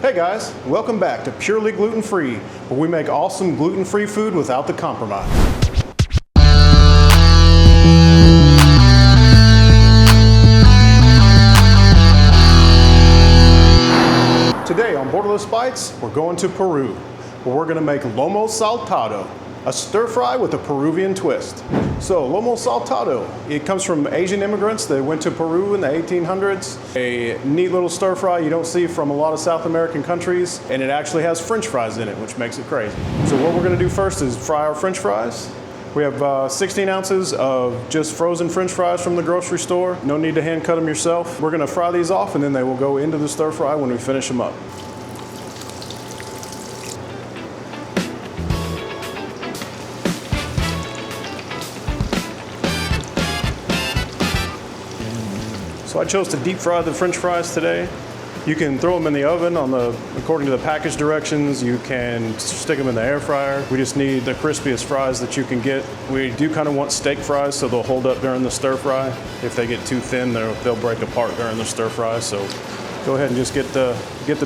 Hey guys, welcome back to Purely Gluten-Free, where we make awesome gluten-free food without the compromise. Today on Borderless Bites, we're going to Peru, where we're gonna make Lomo Saltado, a stir fry with a Peruvian twist. So Lomo Saltado, it comes from Asian immigrants that went to Peru in the 1800s. A neat little stir fry you don't see from a lot of South American countries, and it actually has French fries in it, which makes it crazy. So what we're gonna do first is fry our French fries. We have 16 ounces of just frozen French fries from the grocery store. No need to hand cut them yourself. We're gonna fry these off and then they will go into the stir fry when we finish them up. So I chose to deep fry the French fries today. You can throw them in the oven according to the package directions. You can stick them in the air fryer. We just need the crispiest fries that you can get. We do kind of want steak fries so they'll hold up during the stir fry. If they get too thin, they'll break apart during the stir fry. So go ahead and just get the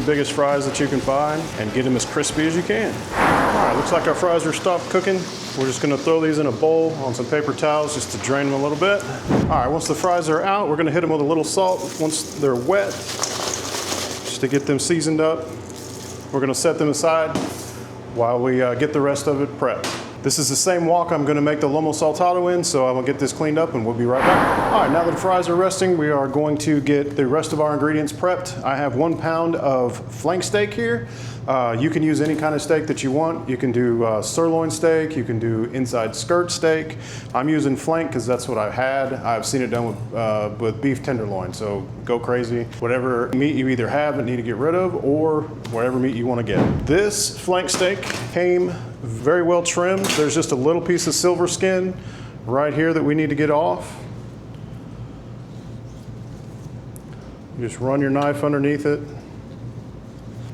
biggest fries that you can find and get them as crispy as you can. All right, looks like our fries are stopped cooking. We're just gonna throw these in a bowl on some paper towels just to drain them a little bit. All right, once the fries are out, we're gonna hit them with a little salt. Once they're wet, just to get them seasoned up, we're gonna set them aside while we get the rest of it prepped. This is the same wok I'm gonna make the Lomo Saltado in, so I'm gonna get this cleaned up and we'll be right back. All right, now that the fries are resting, we are going to get the rest of our ingredients prepped. I have 1 pound of flank steak here. You can use any kind of steak that you want. You can do sirloin steak, you can do inside skirt steak. I'm using flank because that's what I've had. I've seen it done with beef tenderloin, so go crazy. Whatever meat you either have and need to get rid of, or whatever meat you want to get. This flank steak came very well trimmed. There's just a little piece of silver skin right here that we need to get off. You just run your knife underneath it.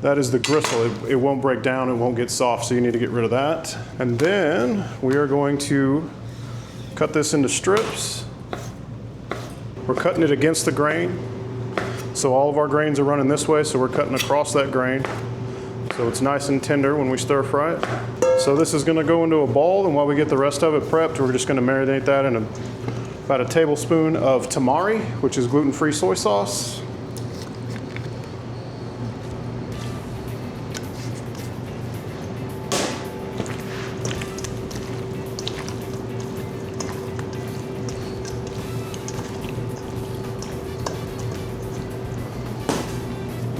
That is the gristle. It won't break down, it won't get soft, so you need to get rid of that. And then we are going to cut this into strips. We're cutting it against the grain. So all of our grains are running this way, so we're cutting across that grain. So it's nice and tender when we stir fry it. So this is gonna go into a bowl, and while we get the rest of it prepped, we're just gonna marinate that in about a tablespoon of tamari, which is gluten-free soy sauce.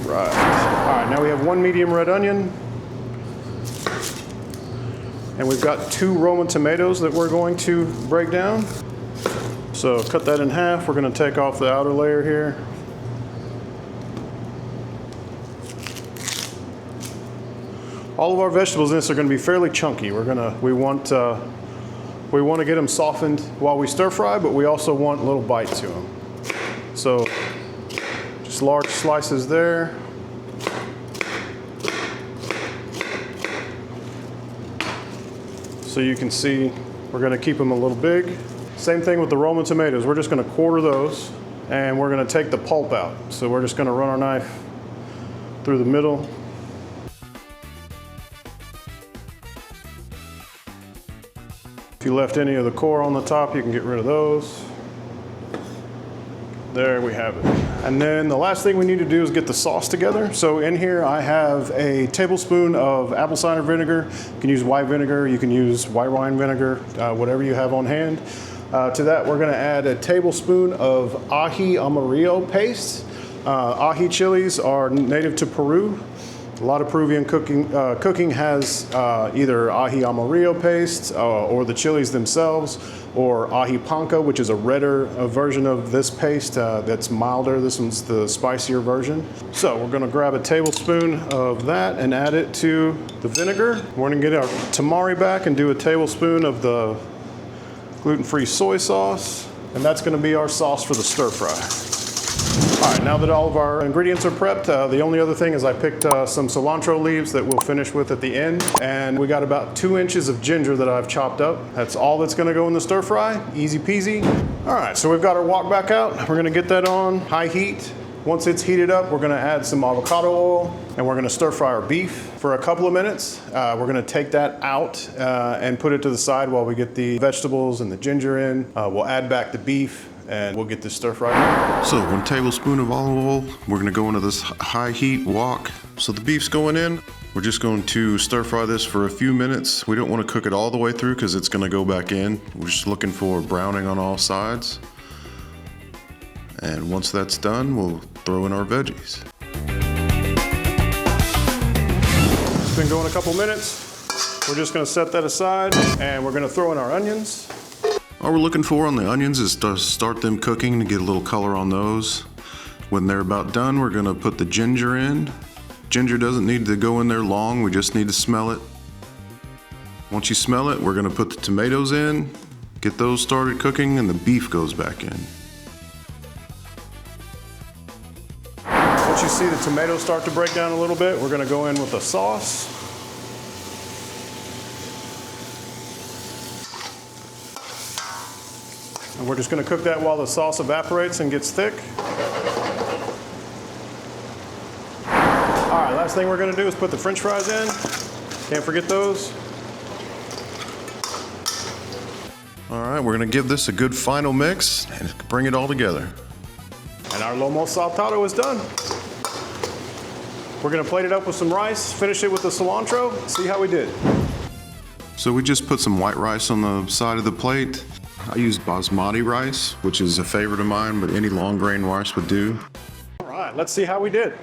Right. All right, now we have 1 medium red onion. And we've got 2 Roma tomatoes that we're going to break down. So cut that in half. We're gonna take off the outer layer here. All of our vegetables in this are gonna be fairly chunky. We want to get them softened while we stir fry, but we also want a little bite to them. So just large slices there. So you can see we're gonna keep them a little big. Same thing with the Roma tomatoes. We're just gonna quarter those and we're gonna take the pulp out. So we're just gonna run our knife through the middle. If you left any of the core on the top, you can get rid of those. There we have it. And then the last thing we need to do is get the sauce together. So in here I have a tablespoon of apple cider vinegar. You can use white vinegar, you can use white wine vinegar, whatever you have on hand. To that we're gonna add a tablespoon of Aji Amarillo paste. Aji chilies are native to Peru. A lot of Peruvian cooking has either Aji Amarillo paste or the chilies themselves, or ají panca, which is a redder version of this paste that's milder. This one's the spicier version. So we're gonna grab a tablespoon of that and add it to the vinegar. We're gonna get our tamari back and do a tablespoon of the gluten-free soy sauce. And that's gonna be our sauce for the stir fry. All right, now that all of our ingredients are prepped, the only other thing is I picked some cilantro leaves that we'll finish with at the end. And we got about 2 inches of ginger that I've chopped up. That's all that's gonna go in the stir fry, easy peasy. All right, so we've got our wok back out. We're gonna get that on high heat. Once it's heated up, we're gonna add some avocado oil and we're gonna stir fry our beef for a couple of minutes. We're gonna take that out and put it to the side while we get the vegetables and the ginger in. We'll add back the beef and we'll get this stir fried. So 1 tablespoon of olive oil. We're gonna go into this high heat wok. So the beef's going in. We're just going to stir fry this for a few minutes. We don't wanna cook it all the way through because it's gonna go back in. We're just looking for browning on all sides. And once that's done, we'll throw in our veggies. It's been going a couple minutes. We're just gonna set that aside and we're gonna throw in our onions. All we're looking for on the onions is to start them cooking to get a little color on those. When they're about done, we're gonna put the ginger in. Ginger doesn't need to go in there long, we just need to smell it. Once you smell it, we're gonna put the tomatoes in, get those started cooking, and the beef goes back in. Once you see the tomatoes start to break down a little bit, we're gonna go in with the sauce. And we're just gonna cook that while the sauce evaporates and gets thick. All right, last thing we're gonna do is put the French fries in. Can't forget those. All right, we're gonna give this a good final mix and bring it all together. And our Lomo Saltado is done. We're gonna plate it up with some rice, finish it with the cilantro, see how we did. So we just put some white rice on the side of the plate. I used basmati rice, which is a favorite of mine, but any long grain rice would do. All right, let's see how we did.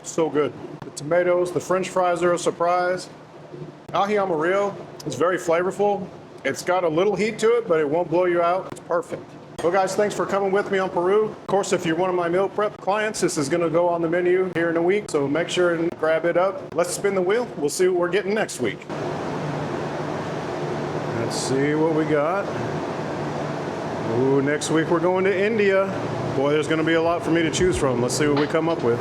So good. The tomatoes, the French fries are a surprise. Aji Amarillo is very flavorful. It's got a little heat to it, but it won't blow you out. It's perfect. Well guys, thanks for coming with me on Peru. Of course, if you're one of my meal prep clients, this is gonna go on the menu here in a week, so make sure and grab it up. Let's spin the wheel. We'll see what we're getting next week. Let's see what we got. Ooh, next week we're going to India. Boy, there's gonna be a lot for me to choose from. Let's see what we come up with.